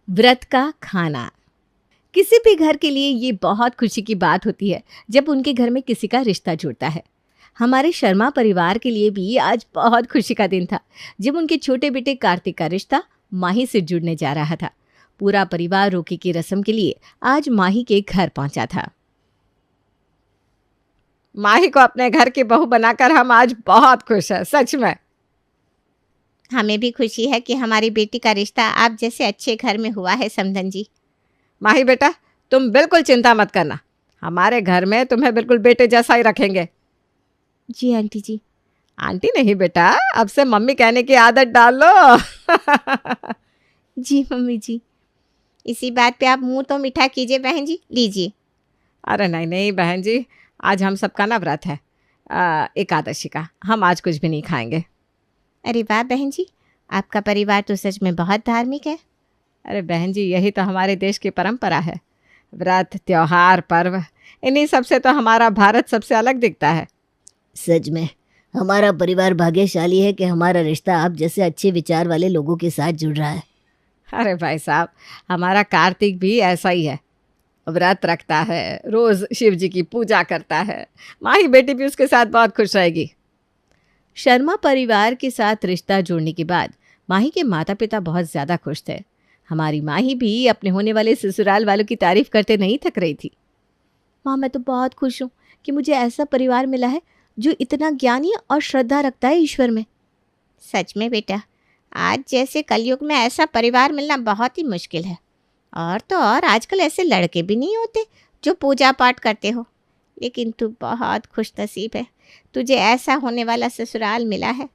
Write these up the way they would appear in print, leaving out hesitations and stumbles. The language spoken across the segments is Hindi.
व्रत का खाना। किसी भी घर के लिए ये बहुत खुशी की बात होती है जब उनके घर में किसी का रिश्ता जुड़ता है। हमारे शर्मा परिवार के लिए भी आज बहुत खुशी का दिन था जब उनके छोटे बेटे कार्तिक का रिश्ता माही से जुड़ने जा रहा था। पूरा परिवार रोके की रस्म के लिए आज माही के घर पहुंचा था। माही को अपने घर की बहू बनाकर हम आज बहुत खुश हैं, सच में। हमें भी खुशी है कि हमारी बेटी का रिश्ता आप जैसे अच्छे घर में हुआ है समधन जी। माही बेटा, तुम बिल्कुल चिंता मत करना, हमारे घर में तुम्हें बिल्कुल बेटे जैसा ही रखेंगे। जी आंटी जी। आंटी नहीं बेटा, अब से मम्मी कहने की आदत डाल लो। जी मम्मी जी। इसी बात पे आप मुंह तो मीठा कीजिए बहन जी, लीजिए। अरे नहीं नहीं बहन जी, आज हम सबका ना व्रत है, एकादशी का। हम आज कुछ भी नहीं खाएंगे। अरे वाह बहन जी, आपका परिवार तो सच में बहुत धार्मिक है। अरे बहन जी, यही तो हमारे देश की परंपरा है। व्रत, त्योहार, पर्व, इन्हीं सबसे तो हमारा भारत सबसे अलग दिखता है। सच में हमारा परिवार भाग्यशाली है कि हमारा रिश्ता आप जैसे अच्छे विचार वाले लोगों के साथ जुड़ रहा है। अरे भाई साहब, हमारा कार्तिक भी ऐसा ही है, व्रत रखता है, रोज़ शिव जी की पूजा करता है। माही बेटी भी उसके साथ बहुत खुश रहेगी। शर्मा परिवार के साथ रिश्ता जोड़ने के बाद माही के माता पिता बहुत ज़्यादा खुश थे। हमारी माही भी अपने होने वाले ससुराल वालों की तारीफ करते नहीं थक रही थी। माँ, मैं तो बहुत खुश हूँ कि मुझे ऐसा परिवार मिला है जो इतना ज्ञानी और श्रद्धा रखता है ईश्वर में। सच में बेटा, आज जैसे कलयुग में ऐसा परिवार मिलना बहुत ही मुश्किल है। और तो और आजकल ऐसे लड़के भी नहीं होते जो पूजा पाठ करते हो। लेकिन तू बहुत खुश नसीब है, तुझे ऐसा होने वाला ससुराल मिला है।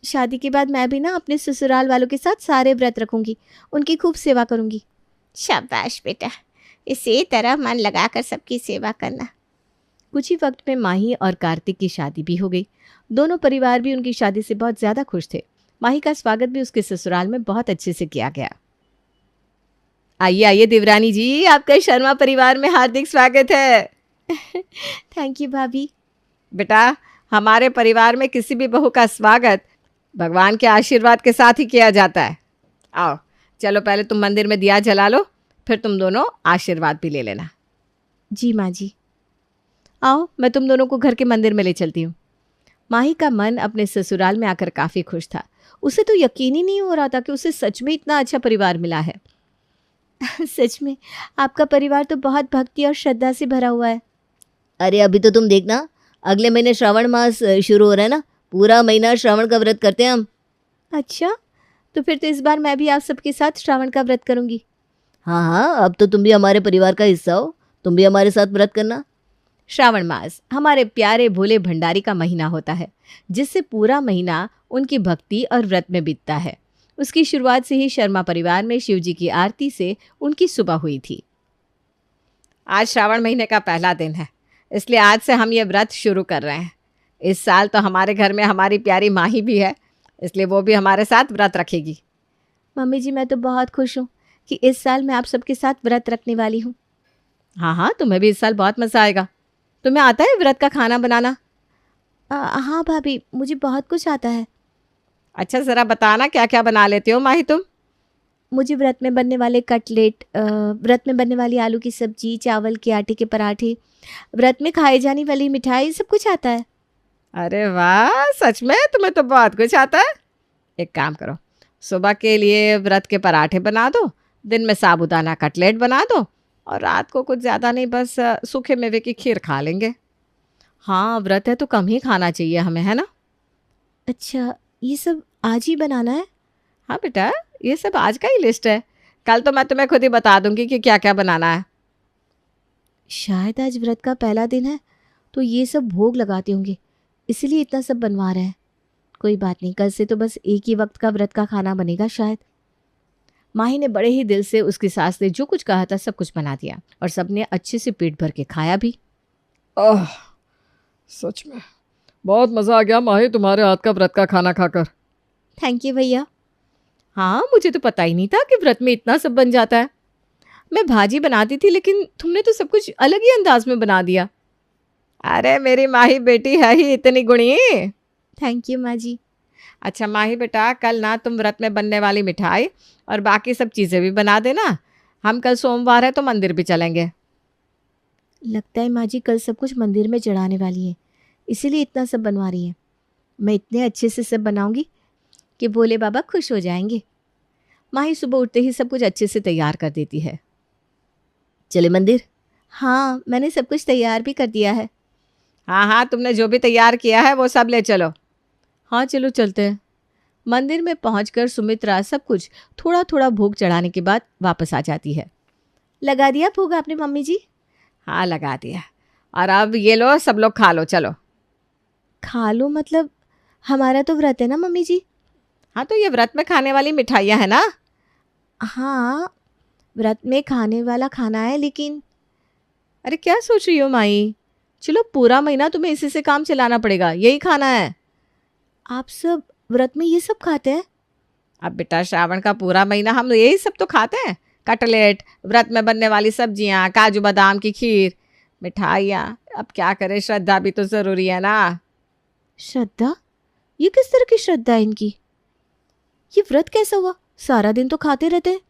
शादी के बाद मैं भी ना अपने ससुराल वालों के साथ सारे व्रत रखूंगी, उनकी खूब सेवा करूंगी। शाबाश बेटा, इसी तरह मन लगाकर सबकी सेवा करना। कुछ ही वक्त में माही और कार्तिक की शादी भी हो गई। दोनों परिवार भी उनकी शादी से बहुत ज़्यादा खुश थे। माही का स्वागत भी उसके ससुराल में बहुत अच्छे से किया गया। आइए आइए देवरानी जी, आपका शर्मा परिवार में हार्दिक स्वागत है। थैंक यू भाभी। बेटा, हमारे परिवार में किसी भी बहू का स्वागत भगवान के आशीर्वाद के साथ ही किया जाता है। आओ चलो, पहले तुम मंदिर में दिया जला लो, फिर तुम दोनों आशीर्वाद भी ले लेना। जी माँ जी। आओ, मैं तुम दोनों को घर के मंदिर में ले चलती हूँ। माही का मन अपने ससुराल में आकर काफ़ी खुश था। उसे तो यकीन ही नहीं हो रहा था कि उसे सच में इतना अच्छा परिवार मिला है। सच में आपका परिवार तो बहुत भक्ति और श्रद्धा से भरा हुआ है। अरे अभी तो तुम देखना, अगले महीने श्रावण मास शुरू हो रहा है ना, पूरा महीना श्रावण का व्रत करते हैं हम। अच्छा, तो फिर तो इस बार मैं भी आप सबके साथ श्रावण का व्रत करूँगी। हाँ हाँ, अब तो तुम भी हमारे परिवार का हिस्सा हो, तुम भी हमारे साथ व्रत करना। श्रावण मास हमारे प्यारे भोले भंडारी का महीना होता है, जिससे पूरा महीना उनकी भक्ति और व्रत में बीतता है। उसकी शुरुआत से ही शर्मा परिवार में शिव जी की आरती से उनकी सुबह हुई थी। आज श्रावण महीने का पहला दिन है, इसलिए आज से हम ये व्रत शुरू कर रहे हैं। इस साल तो हमारे घर में हमारी प्यारी माही भी है, इसलिए वो भी हमारे साथ व्रत रखेगी। मम्मी जी, मैं तो बहुत खुश हूँ कि इस साल मैं आप सबके साथ व्रत रखने वाली हूँ। हाँ हाँ, तुम्हें भी इस साल बहुत मज़ा आएगा। तुम्हें आता है व्रत का खाना बनाना? हाँ भाभी, मुझे बहुत कुछ आता है। अच्छा, ज़रा बताना क्या क्या बना लेती हो माही तुम? मुझे व्रत में बनने वाले कटलेट, व्रत में बनने वाली आलू की सब्जी, चावल के आटे के पराठे, व्रत में खाई जाने वाली मिठाई, सब कुछ आता है। अरे वाह, सच में तुम्हें तो बहुत कुछ आता है। एक काम करो, सुबह के लिए व्रत के पराठे बना दो, दिन में साबूदाना कटलेट बना दो, और रात को कुछ ज़्यादा नहीं, बस सूखे मेवे की खीर खा लेंगे। हाँ, व्रत है तो कम ही खाना चाहिए हमें, है ना? अच्छा, ये सब आज ही बनाना है? हाँ बेटा, ये सब आज का ही लिस्ट है। कल तो मैं तुम्हें खुद ही बता दूंगी कि क्या क्या बनाना है। शायद आज व्रत का पहला दिन है तो ये सब भोग लगाते होंगे, इसीलिए इतना सब बनवा रहे हैं। कोई बात नहीं, कल से तो बस एक ही वक्त का व्रत का खाना बनेगा शायद। माही ने बड़े ही दिल से उसकी सास ने जो कुछ कहा था सब कुछ बना दिया, और सबने अच्छे से पेट भर के खाया भी। ओह, सच में बहुत मज़ा आ गया माही तुम्हारे हाथ का व्रत का खाना खाकर। थैंक यू भैया। हाँ, मुझे तो पता ही नहीं था कि व्रत में इतना सब बन जाता है। मैं भाजी बनाती थी, लेकिन तुमने तो सब कुछ अलग ही अंदाज में बना दिया। अरे मेरी माही बेटी है ही इतनी गुणी। थैंक यू माँ जी। अच्छा माही बेटा, कल ना तुम व्रत में बनने वाली मिठाई और बाकी सब चीज़ें भी बना देना। हम कल सोमवार है तो मंदिर भी चलेंगे। लगता है माँ जी कल सब कुछ मंदिर में चढ़ाने वाली है, इसीलिए इतना सब बनवा रही है। मैं इतने अच्छे से सब बनाऊंगी कि भोले बाबा खुश हो जाएंगे। माही सुबह उठते ही सब कुछ अच्छे से तैयार कर देती है। चले मंदिर? हाँ, मैंने सब कुछ तैयार भी कर दिया है। हाँ हाँ, तुमने जो भी तैयार किया है वो सब ले चलो। हाँ चलो चलते हैं। मंदिर में पहुंचकर सुमित्रा सब कुछ थोड़ा थोड़ा भोग चढ़ाने के बाद वापस आ जाती है। लगा दिया भोग आपने मम्मी जी? हाँ लगा दिया। और अब ये लो, सब लोग खा लो, चलो। खा लो मतलब? हमारा तो व्रत है ना मम्मी जी। हाँ तो ये व्रत में खाने वाली मिठाइयाँ है ना। हाँ, व्रत में खाने वाला खाना है, लेकिन अरे क्या सोच रही हो माई? चलो पूरा महीना तुम्हें इसी से काम चलाना पड़ेगा, यही खाना है। आप सब व्रत में ये सब खाते हैं? अब बेटा श्रावण का पूरा महीना हम यही सब तो खाते हैं। कटलेट, व्रत में बनने वाली सब्जियां, काजू बादाम की खीर, मिठाइयाँ। अब क्या करें, श्रद्धा भी तो ज़रूरी है ना। श्रद्धा? ये किस तरह की श्रद्धा है इनकी? ये व्रत कैसा हुआ? सारा दिन तो खाते रहते हैं।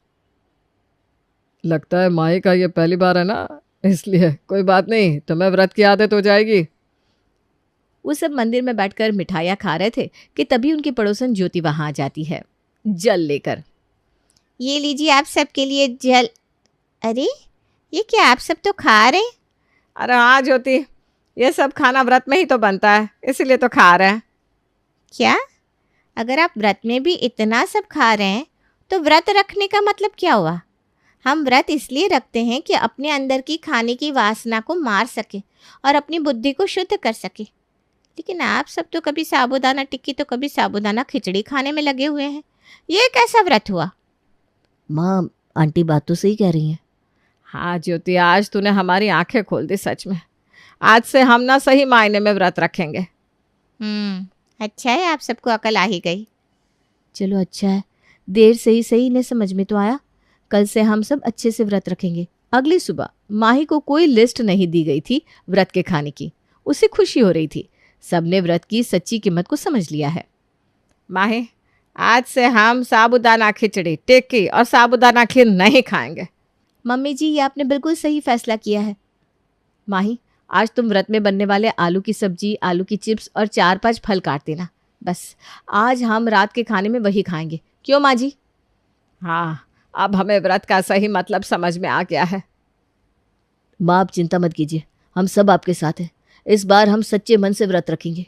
लगता है माही का ये पहली बार है ना, इसलिए कोई बात नहीं, तुम्हें व्रत की आदत हो जाएगी। वो सब मंदिर में बैठकर मिठाइयाँ खा रहे थे कि तभी उनकी पड़ोसन ज्योति वहां आ जाती है, जल लेकर। ये लीजिए आप सबके लिए जल। अरे ये क्या, आप सब तो खा रहे हैं? अरे हाँ ज्योति, ये सब खाना व्रत में ही तो बनता है, इसीलिए तो खा रहे हैं। क्या? अगर आप व्रत में भी इतना सब खा रहे हैं तो व्रत रखने का मतलब क्या हुआ? हम व्रत इसलिए रखते हैं कि अपने अंदर की खाने की वासना को मार सके और अपनी बुद्धि को शुद्ध कर सके। लेकिन आप सब तो कभी साबूदाना टिक्की तो कभी साबूदाना खिचड़ी खाने में लगे हुए हैं। ये कैसा व्रत हुआ? माँ, आंटी बात तो सही कह रही हैं। हाँ ज्योति, आज तूने हमारी आंखें खोल दी सच में। आज से हम ना सही मायने में व्रत रखेंगे। अच्छा है, आप सबको अकल आ ही गई। चलो अच्छा है, देर से ही सही इन्हें समझ में तो आया। कल से हम सब अच्छे से व्रत रखेंगे। अगली सुबह माही को कोई लिस्ट नहीं दी गई थी व्रत के खाने की। उसे खुशी हो रही थी, सबने व्रत की सच्ची कीमत को समझ लिया है। माही, आज से हम साबूदाना खिचड़ी, टिक्की और साबूदाना खीर नहीं खाएंगे। मम्मी जी, ये आपने बिल्कुल सही फैसला किया है। माही, आज तुम व्रत में बनने वाले आलू की सब्जी, आलू की चिप्स और 4-5 फल काट देना। बस आज हम रात के खाने में वही खाएंगे। क्यों माँ जी? हाँ, अब हमें व्रत का सही मतलब समझ में आ गया है। माँ, आप चिंता मत कीजिए, हम सब आपके साथ हैं। इस बार हम सच्चे मन से व्रत रखेंगे।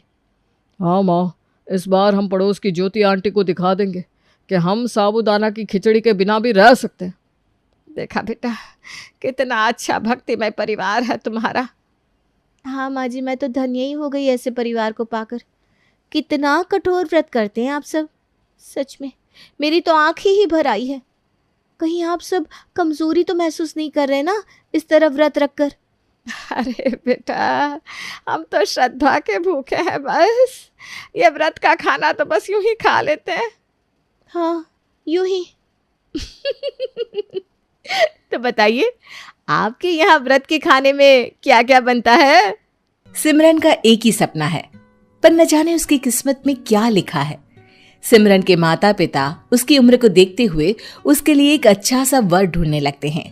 हाँ माँ, इस बार हम पड़ोस की ज्योति आंटी को दिखा देंगे कि हम साबूदाना की खिचड़ी के बिना भी रह सकते हैं। देखा बेटा, कितना अच्छा भक्तिमय परिवार है तुम्हारा। हाँ माँ जी, मैं तो धन्य ही हो गई ऐसे परिवार को पाकर। कितना कठोर व्रत करते हैं आप सब। सच में मेरी तो आँख ही भर आई है। कहीं आप सब कमज़ोरी तो महसूस नहीं कर रहे ना इस तरह व्रत रखकर? अरे बेटा, हम तो श्रद्धा के भूखे हैं बस। ये व्रत का खाना तो बस यूं ही खा लेते हैं। हाँ, यूं ही। तो बताइए, आपके यहाँ व्रत के खाने में क्या क्या बनता है? सिमरन का एक ही सपना है, पर न जाने उसकी किस्मत में क्या लिखा है। सिमरन के माता पिता उसकी उम्र को देखते हुए उसके लिए एक अच्छा सा वर ढूंढने लगते हैं।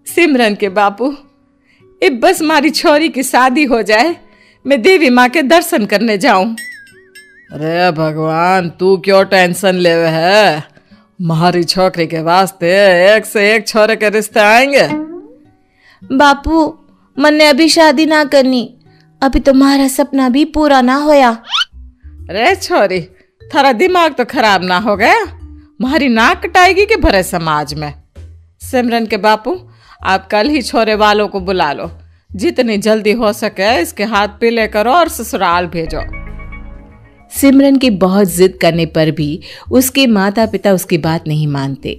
सिमरन के बापू, अब बस हमारी छोरी की शादी हो जाए, मैं देवी माँ के दर्शन करने जाऊं। अरे भगवान, तू क्यों टेंशन ले है? हमारी छोकरी के वास्ते एक से एक छोरे के रिश्ते आएंगे। बापू, मन्ने अभी शादी ना करनी, अभी तुम्हारा सपना भी पूरा ना होया। अरे छोरी, थारा दिमाग तो खराब ना हो गया? हमारी नाक कटाएगी कि भरे समाज में। सिमरन के बापू, आप कल ही छोरे वालों को बुला लो, जितनी जल्दी हो सके इसके हाथ पीले करो और ससुराल भेजो। सिमरन के बहुत जिद करने पर भी उसके माता पिता उसकी बात नहीं मानते।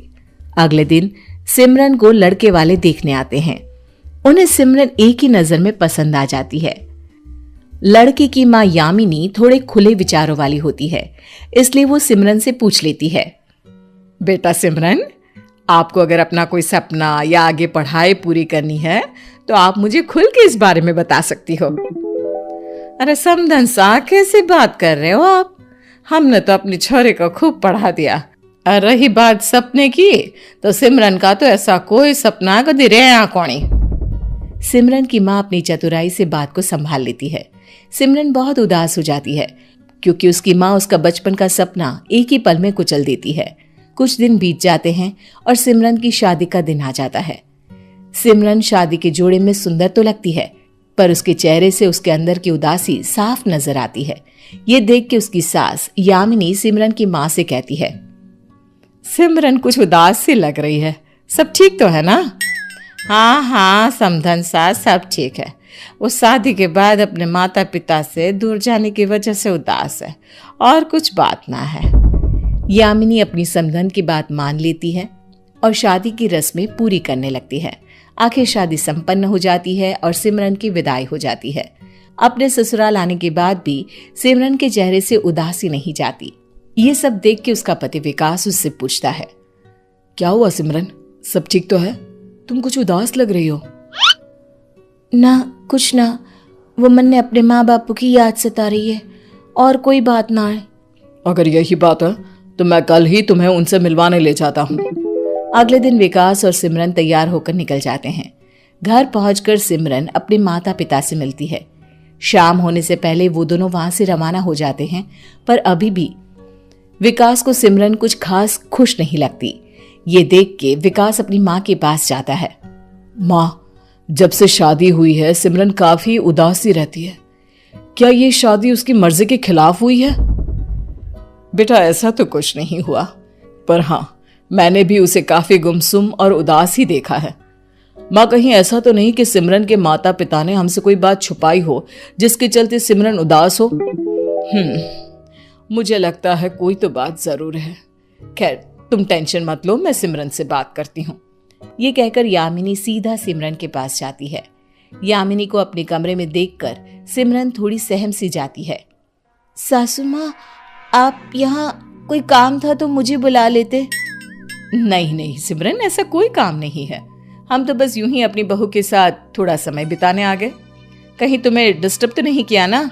अगले दिन सिमरन को लड़के वाले देखने आते हैं। उन्हें सिमरन एक ही नजर में पसंद आ जाती है। लड़के की माँ यामिनी थोड़े खुले विचारों वाली होती है, इसलिए वो सिमरन से पूछ लेती है, बेटा सिमरन, आपको अगर अपना कोई सपना या आगे पढ़ाई पूरी करनी है तो आप मुझे खुल के इस बारे में बता सकती हो। अरे समधन सा, कैसे बात कर रहे हो आप? हमने तो अपनी छोरी को खूब पढ़ा दिया। और रही बात सपने की, तो सिमरन का तो ऐसा कोई सपना कभी रहा कौनी। सिमरन की माँ अपनी चतुराई से बात को संभाल लेती है। सिमरन बहुत उदास हो जाती है क्योंकि उसकी माँ उसका बचपन का सपना एक ही पल में कुचल देती है। कुछ दिन बीत जाते हैं और सिमरन की शादी का दिन आ जाता है। सिमरन शादी के जोड़े में सुंदर तो लगती है, पर उसके चेहरे से उसके अंदर की उदासी साफ नजर आती है। ये देख के उसकी सास यामिनी सिमरन की माँ से कहती है, सिमरन कुछ उदास सी लग रही है, सब ठीक तो है ना? हाँ हाँ समधन सास, सब ठीक है। वो शादी के बाद अपने माता पिता से दूर जाने की वजह से उदास है, और कुछ बात ना है। यामिनी अपनी समधन की बात मान लेती है और शादी की रस्में पूरी करने लगती है। आखिर शादी संपन्न हो जाती है और सिमरन की विदाई हो जाती है। अपने ससुराल आने के बाद भी सिमरन के चेहरे से उदासी नहीं जाती। ये सब देख के उसका पति विकास उससे पूछता है, क्या हुआ सिमरन, सब ठीक तो है? तुम कुछ उदास लग रही हो। ना कुछ ना, वो मन ने अपने माँ बापू की याद सता रही है, और कोई बात ना है। अगर यही बात है तो मैं कल ही तुम्हें उनसे मिलवाने ले जाता हूँ। अगले दिन विकास और सिमरन तैयार होकर निकल जाते हैं। घर पहुंचकर सिमरन अपने माता पिता से मिलती है। शाम होने से पहले वो दोनों वहां से रवाना हो जाते हैं, पर अभी भी विकास को सिमरन कुछ खास खुश नहीं लगती। ये देख के विकास अपनी माँ के पास जाता है। माँ, जब से शादी हुई है सिमरन काफी उदास सी रहती है। क्या ये शादी उसकी मर्जी के खिलाफ हुई है? बेटा ऐसा तो कुछ नहीं हुआ, पर हाँ, मैंने भी उसे काफी गुमसुम और उदास ही देखा है। माँ, कहीं ऐसा तो नहीं कि सिमरन के माता पिता ने हमसे कोई बात छुपाई हो जिसके चलते सिमरन उदास हो? मुझे लगता है कोई तो बात जरूर है। खैर तुम टेंशन मत लो, मैं सिमरन से बात करती हूँ। ये कहकर यामिनी सीधा सिमरन के पास जाती है। यामिनी को अपने कमरे में देखकर सिमरन थोड़ी सहम सी जाती है। सासू माँ, आप यहाँ कोई काम था तो मुझे बुला लेते। नहीं नहीं सिमरन, ऐसा कोई काम नहीं है। हम तो बस यूं ही अपनी बहू के साथ थोड़ा समय बिताने आ गए। कहीं तुम्हें डिस्टर्ब तो नहीं किया ना?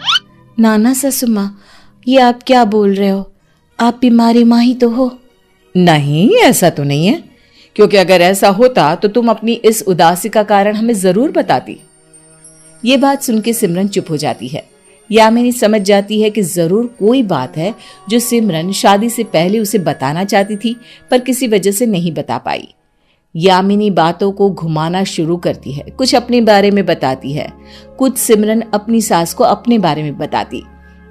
ना सासू माँ, ये आप क्या बोल रहे हो? आप बीमारी माँ ही तो हो। नहीं ऐसा तो नहीं है, क्योंकि अगर ऐसा होता तो तुम अपनी इस उदासी का कारण हमें जरूर बताती। ये बात सुन के सिमरन चुप हो जाती है। यामिनी समझ जाती है कि जरूर कोई बात है जो सिमरन शादी से पहले उसे बताना चाहती थी, पर किसी वजह से नहीं बता पाई। यामिनी बातों को घुमाना शुरू करती है, कुछ अपने बारे में बताती है, कुछ सिमरन अपनी सास को अपने बारे में बताती।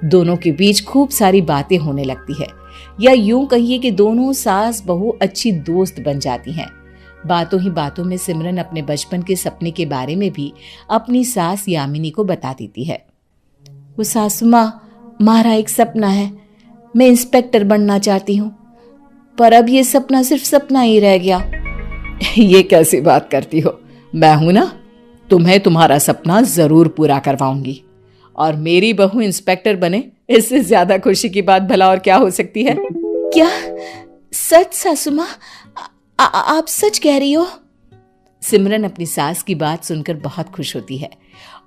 दोनों के बीच खूब सारी बातें होने लगती है, या यूं कहिए कि दोनों सास बहू अच्छी दोस्त बन जाती हैं। बातों ही बातों में सिमरन अपने बचपन के सपने के बारे में भी अपनी सास यामिनी को बता देती है। वो सासू माँ, हमारा एक सपना है, मैं इंस्पेक्टर बनना चाहती हूँ, पर अब ये सपना सिर्फ सपना ही रह गया। ये कैसी बात करती हो? मैं हूं ना, तुम्हें तुम्हारा सपना जरूर पूरा करवाऊंगी। और मेरी बहू इंस्पेक्टर बने, इससे ज्यादा खुशी की बात भला और क्या हो सकती है? क्या सच सासू माँ, आप सच कह रही हो? सिमरन अपनी सास की बात सुनकर बहुत खुश होती है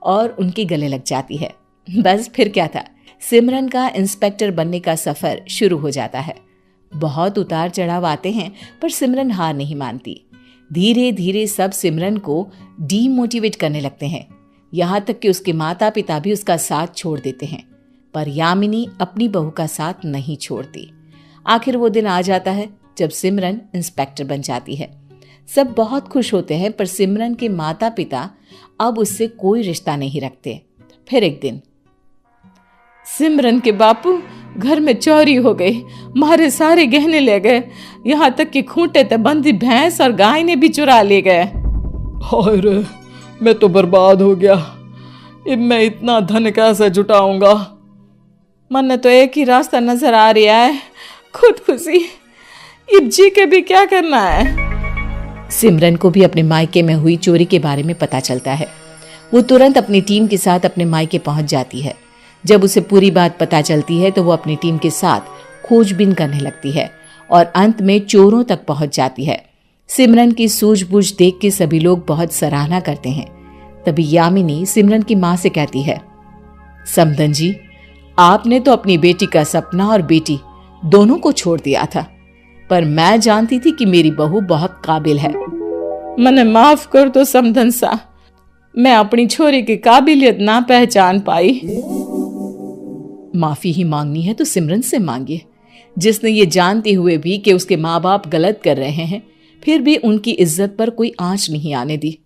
और उनके गले लग जाती है। बस फिर क्या था, सिमरन का इंस्पेक्टर बनने का सफर शुरू हो जाता है। बहुत उतार चढ़ाव आते हैं, पर सिमरन हार नहीं मानती। धीरे धीरे सब सिमरन को डीमोटिवेट करने लगते हैं, यहाँ तक कि उसके माता पिता भी उसका साथ छोड़ देते हैं। पर यामिनी अपनी बहू का साथ नहीं छोड़ती। आखिर वो दिन आ जाता है जब सिमरन इंस्पेक्टर बन जाती है। सब बहुत खुश होते हैं, पर सिमरन के माता पिता अब उससे कोई रिश्ता नहीं रखते। फिर एक दिन, सिमरन के बापू, घर में चोरी हो गई, हमारे सारे गहने ले गए, यहाँ तक कि खूंटे ते बंधी भैंस और गाय ने भी चुरा ले गए। अरे मैं तो बर्बाद हो गया, अब मैं इतना धन कैसे जुटाऊंगा? मन ने तो एक ही रास्ता नजर आ रहा है, खुदकुशी। अब जी के भी क्या करना है? सिमरन को भी अपने मायके में हुई चोरी के बारे में पता चलता है। वो तुरंत अपनी टीम के साथ अपने मायके पहुंच जाती है। जब उसे पूरी बात पता चलती है तो वो अपनी टीम के साथ खोजबीन करने लगती है और अंत में चोरों तक पहुंच जाती है। सिमरन की सूझबूझ देख के सभी लोग बहुत सराहना करते हैं। तभी यामिनी सिमरन की माँ से कहती है, समधन जी, आपने तो अपनी बेटी का सपना और बेटी दोनों को छोड़ दिया था, पर मैं जानती थी कि मेरी बहू बहुत काबिल है। मने माफ कर दो समधन सा, मैं अपनी छोरी की काबिलियत ना पहचान पाई। माफी ही मांगनी है तो सिमरन से मांगिए, जिसने ये जानते हुए भी कि उसके माँ बाप गलत कर रहे हैं फिर भी उनकी इज्जत पर कोई आंच नहीं आने दी।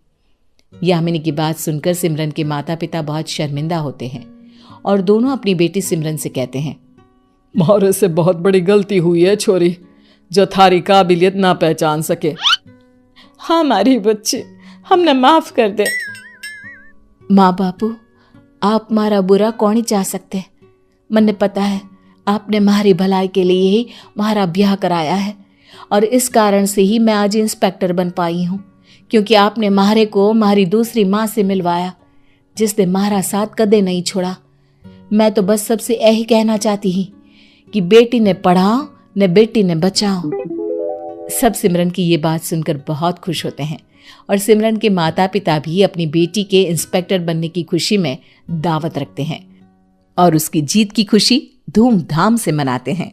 यामिनी की बात सुनकर सिमरन के माता पिता बहुत शर्मिंदा होते हैं और दोनों अपनी बेटी सिमरन से कहते हैं, मारे से बहुत बड़ी गलती हुई है छोरी, जो थारी काबिलियत ना पहचान सके। हाँ हमारी बच्ची, हमने माफ कर दे। माँ बापू, आप मारा बुरा कौन ही चाह सकते। मन्ने पता है आपने हमारी भलाई के लिए ही हमारा ब्याह कराया है और इस कारण से ही मैं आज इंस्पेक्टर बन पाई हूँ, क्योंकि आपने मारे को हमारी दूसरी माँ से मिलवाया जिसने हमारा साथ कदे नहीं छोड़ा। मैं तो बस सबसे यही कहना चाहती ही कि बेटी ने पढ़ाओ न बेटी ने बचाओ। सब सिमरन की ये बात सुनकर बहुत खुश होते हैं और सिमरन के माता पिता भी अपनी बेटी के इंस्पेक्टर बनने की खुशी में दावत रखते हैं और उसकी जीत की खुशी धूमधाम से मनाते हैं।